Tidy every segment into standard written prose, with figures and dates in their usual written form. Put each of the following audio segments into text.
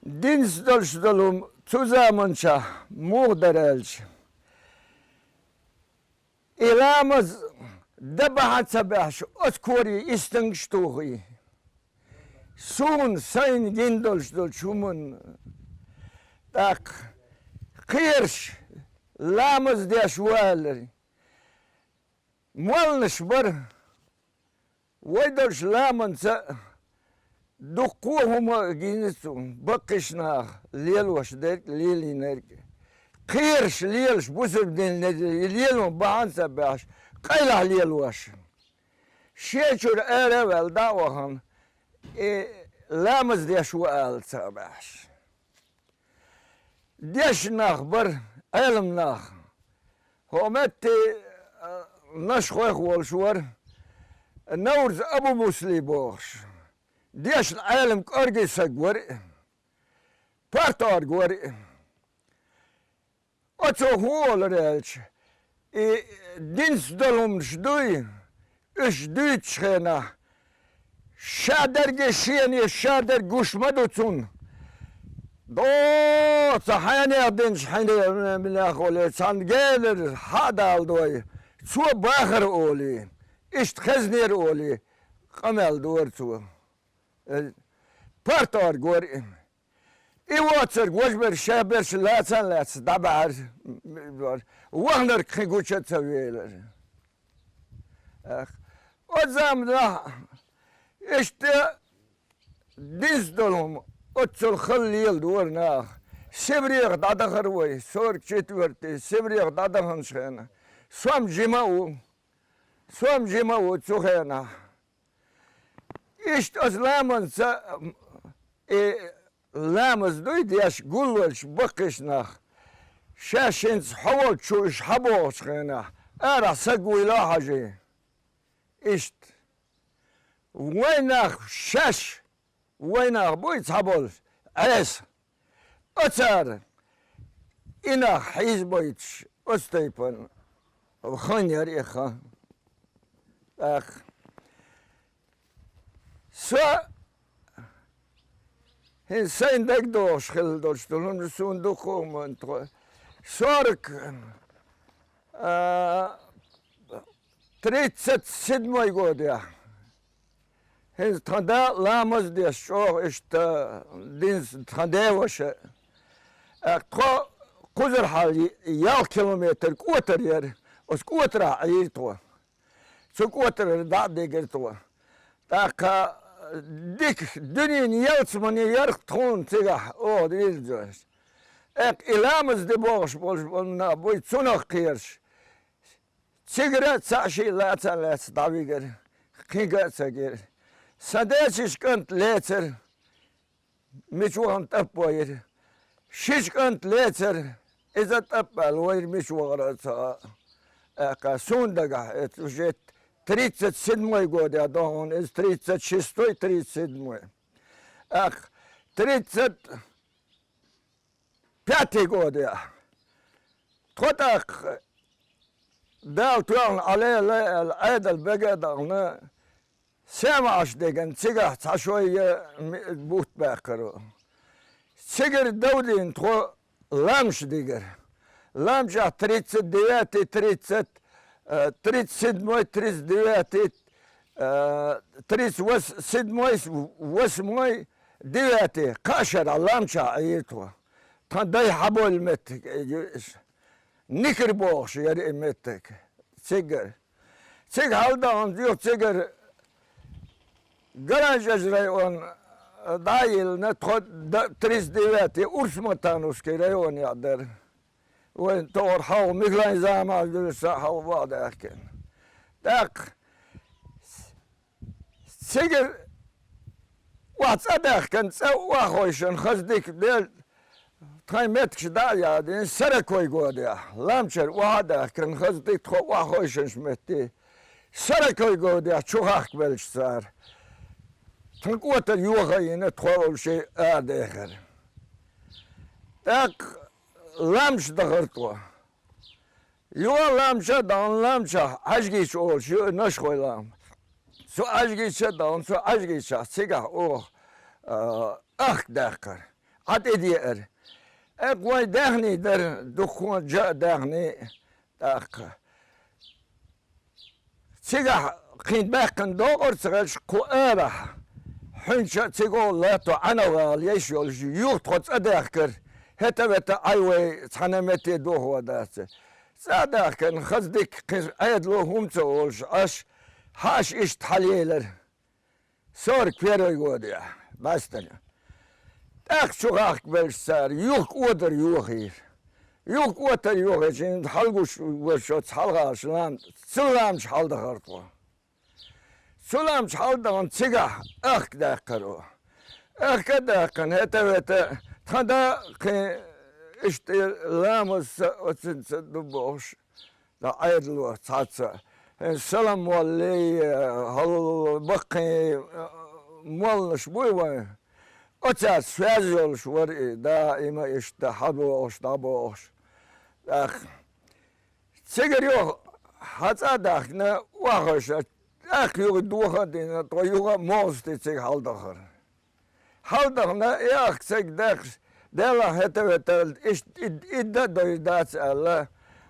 Dienststellung zusammencha muhderelch. İlamız debahat sabah oskori istingstuhi. Sun sein gindolsdol çumun. Tak kıyırş lamız diye şualeri. Mualnış var. Vaydolş lamınsa دقوهم جينسون بقشنا ليل واش درك ليلي نرك قيرش ليلش بوسر بدين ليل بعان سباش قيله ليل واش شيشور اول داوهم لامز ديش وال سباش ديش نخبر علم نخ همتي نشخوخ والشور نورز ابو مسلي بوش ديش العالم كارجي سجور بارتار جور أتو هو لرالش دينس دلهم شدوي إش دويت شخنا شادر جشيني شادر جوش مدوتون دو صحياني دينش حيني من أخولي سان جيلر هذا الدوي سو باخر أولي إش تخزنير أولي قمل دور سو بارتار جور إيواتر جوجبر شابرش لاتن لاتس دبار وهنر خيجوشة سويلر أزام ده إشت ديس دلهم أتصل خليل دورنا سبريق دادا خروي سورك شتورتي سبريق دادا خنشنا سوام جماو تسوخنا İşte azlamansa lamız duydiyaş gulvelş bakışna şaşins hava çuş habo çıkına ara saguyla hacı İşte وينك شاش وينك بويت habol es atar ina hizboyt ostaypan khanyar ikha akh Så sen deg då skildorstolun sun då kommer tror sork 37 год я тогда ламаз де шо işte din tadevşe ko kuzur hali yal kilometre kuter yer os kutra ayto so kutra da de gerto taka dik dünyanın yalçmanı yarık ton tega o değil diyor. İlamız de boş na boy çonak kıyırş. Sigaret saçı latan daviger. Kinga sagir. Sadeciş kant leter. Miçuhan tapbayır. Şiş kant leter. İzat tapbal vayr miçuğara sa. Sondaga etüjet 37 год я дал, из 36-й, 37-й. Ах, 35-й год я. Тотак дал туан алей айдал бегадалны семаш деген цигах цашой бухт бакыру. Цигер даудин то ламш дигер. Ламша 39-й, 37-й, 39-й, 37-й, 8-й, 9-й. Кашер аламча аитва. Тандай хабол меттик. Никер бохш яри меттик. Цигер. Циг халдан diyor цигер. Garaj rayон dahil ne 39-й Урсматановский район я der. وين تور حاو مغلان زعما دلسا حاو واضح كان داك سيجر واتصدق كان سوا خويشن خزدك ديل تايمتش داليا دين سركوي غوديا لامشر واضح كان خزدك تخوا خويشن شمتي سركوي غوديا چوخاك بلش صار تنقوت اليوغا تخوا شيء ادخر داك لامش دغرتوا يو لامشا دان لامشا عجيش اول شو نشخوي لام سو عجيش دان سو عجيش سيغا او اخ داخر At ediyor. Koy dehni der, dokunca dehni, Siga قين باقن دور سرش كوارا حنشا تيجو لا تو أنا واليش يوم تخص أداكر هتا بتا أيوة سنمتي دو هو داس ساداكن خزدك أيد لو هم تقولش أش هاش إيش تحليلر صار كبير يقول بس تاني أخ شو أخ بالسار يوك ودر يوخير يوك ودر يوخير حلقوش وشوت حلقة شلام سلام شحال دخرتوا سلام شحال دخن سجع أخ داكرو أخ داكن هتا تدا كي إشت لامس وتنس دبوش لا أيدلو تاتسا السلام واللي هل بقي مولش بوي أتاس فازل شوري دائما يشتحبوش دابوش أخ سجر يو حتى داخنا وخش أخ يو دوخا دينا تو يو موست تيج هالدخر هالدخنا يا أخ سج داخ دلا هتا إيش إدا دوي داس الله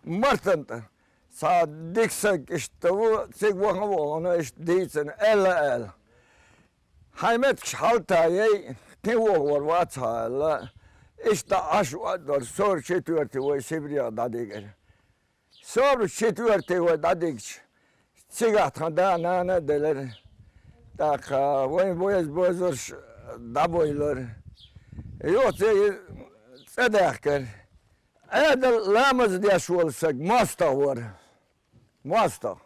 مرتنت صادق سج إشتو سج وخنا إيش ديسن إلا حيمت شحالتا يي تيوغور واتها لا إشتا عشوة دور سور شتورتي ويسيبريا داديجر سور شتورتي وداديجش سيغات خدا نانا دلر تاكا وين بويز بوزرش دابويلر يوتي صداكر هذا لامز دي شوال سق ماستا ور ماستا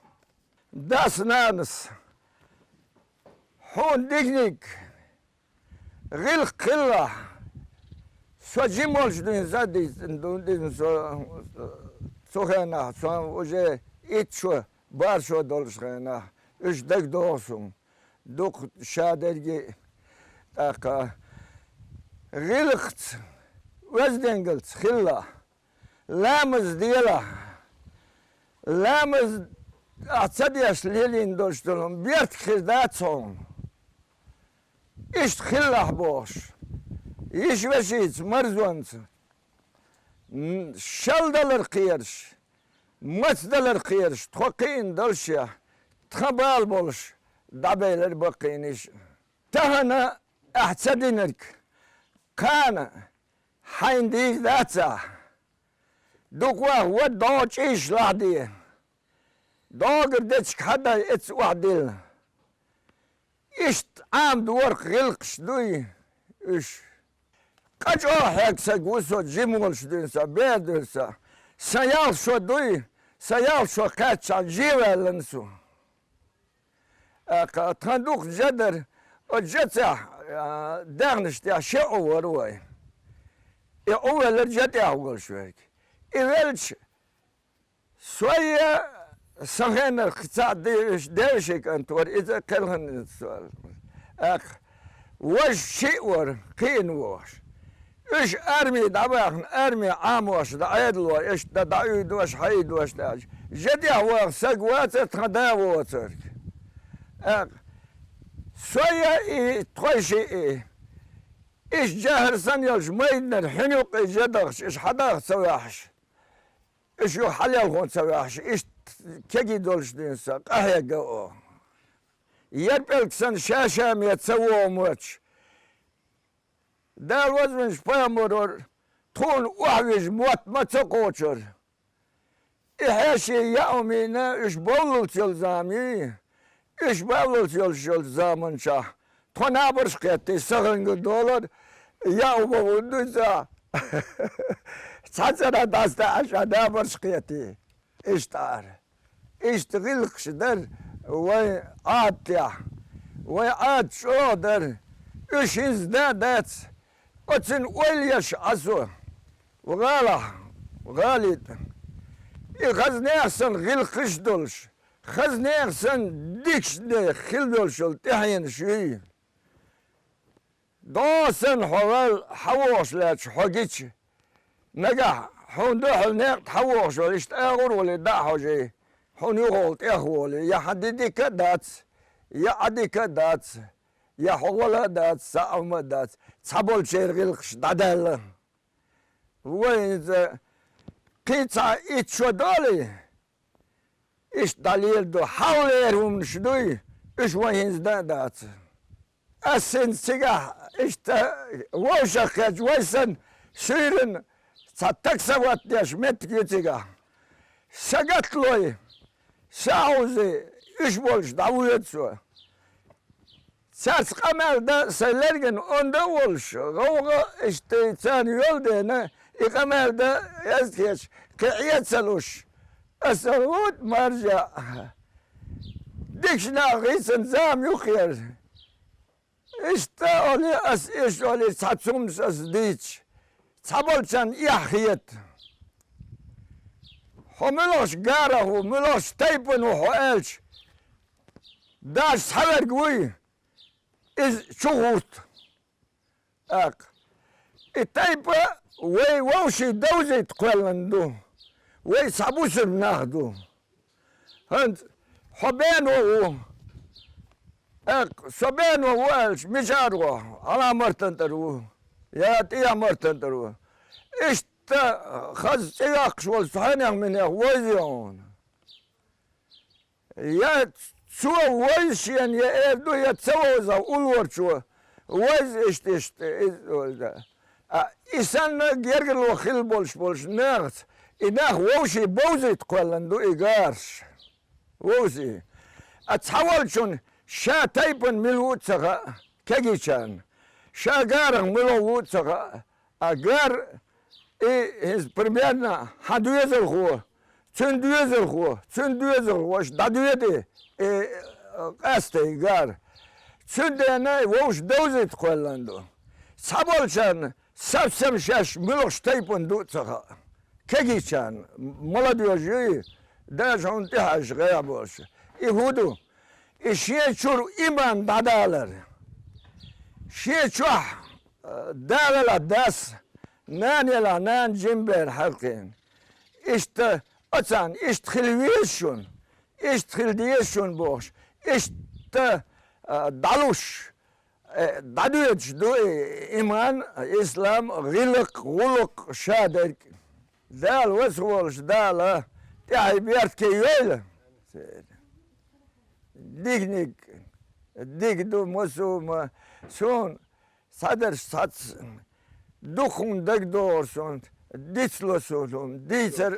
داس نانس هون ديجنيك غير قلة سو جيمولش دين زادي دين سو خينا سو وجه إتشو بارشو دولش خينا إيش دك دوسم دوك شادرجي تاكا غيلخت وزدنجلت خلا لامز ديلا لامز أتصديش ليلين دولشتلهم بيرت خرداتهم إيش خلا بوش إيش وشيت مرزونت شل دلر قيرش مت دلر قيرش تخقين دلشيا تخبال بولش دابيلر بقينيش تهنا احتدينك كان حين دي ذاتا دوكوا هو دوش إيش لعدي دوغر ديتش حدا اتس وحديل إيش عام دور غلقش دوي إيش كاجو هيك سجوسو جيمولش دينسا بيدرسا سيال شو دوي سيال شو كاتشا جيوه لنسو تندوق جدر وجتا داغنش تاع شعو وروي اول رجعتي اول شويك ايلش شويه سخن القطاع ديشك انت ور اذا كلهن السؤال اخ وش شيء ور قين وش ايش ارمي دباخن ارمي عام وش دعيد لو ايش دعيد وش حيد وش داج جدي هو سقوات تخداو ترك اخ شويه تخشي ايش جاهر سنيلش ميدنا الحنوق جدغش ايش حدا سواحش ايش يو حلال هون سواحش ايش كي دولش دينسا قهيا قو يربلك سن شاشام يتسوو موتش دال وزنش بامرور تون وحوش موت ما تقوشر إحاشي يومينا إيش بولت يلزامي إيش بولت يلزامن شاه تون عبرش قيتي سغنق دولار يا أبو ودوزا تحسنا داستا عشان عبرش قيتي إيش تار إيش تغلقش در وي عاد وي عاد شو در إيش ازدادت وتن وليش عزو وغالد خزني أحسن غلقش دولش خزني أحسن ديكش دي خل دولش تحين شوي دوسن حوال حوش لاتش حقيتش نجح حون دوحل نيق حوش ولا اشتاغر ولا داحو جي حون يغول تيخولي يا حديدي كدات يا عدي كدات يا حولا دات ساعة دات Sabol çergilkış dadel. Ve Pizza iço dali. İş dalil do havler umşduy. İş vayinzda dat. Asin siga işte voşakaj vaysan şirin sattak savat yaş metgitiga. Sagatloy. Sauzi iş bolş davuyetsu. Sers kamerda söylerken onda olş. Gavga işte sen yol dene. İkamerda yazgeç. Kıyet saluş. Asavut marja. Dikşna gıysan zam yok yer. İşte oli as iş oli satsumsuz diç. Sabolçan yahiyet. Homeloş gara hu, meloş teypun hu elç. Daş saver güy. İz çuğurt. Ak. İteypa ve vavşi davzit kwelandu. Ve sabusur nahdu. Hant hobeno ek sobeno welsh michargo ala martantaru. Ya tiya martantaru. İşte khaz tiyak şol sahanyak min ya vazyon. Ya çuva vazşiyen ya evdu ya tsavoza ulvorçu. Vaz işte oldu. İnsan gergin o khil bolş nert. İdah vavşi bozit kwelandu igarş. Vavşi. Atsavalçun şa taypın milvutsaga kegiçan. Şa garang milvutsaga agar his примерно hadüyezel hu. Çündüyezel hu. Çündüyezel hu. Dadüyedi. Kaste gar. Çündene vavş dozit kwelandu. Sabolçan sapsam şaş milvş taypın dutsaga. Kegiçan. Молодежи даже он тяж гайабош. İhudu. İşe çur iman dadalar. Şe çuh dağla das. Nanela nan cimber halkın. İşte açan iştхилвешun. İştхилдешun boş. İşte daluş. Dadüç du iman İslam gılık guluk şader. Dal vesvolş dal. Ya bir ki öyle. Dignik, digdu musum, son sadr sats, dukhun degdorson, ditslosolum, ditser.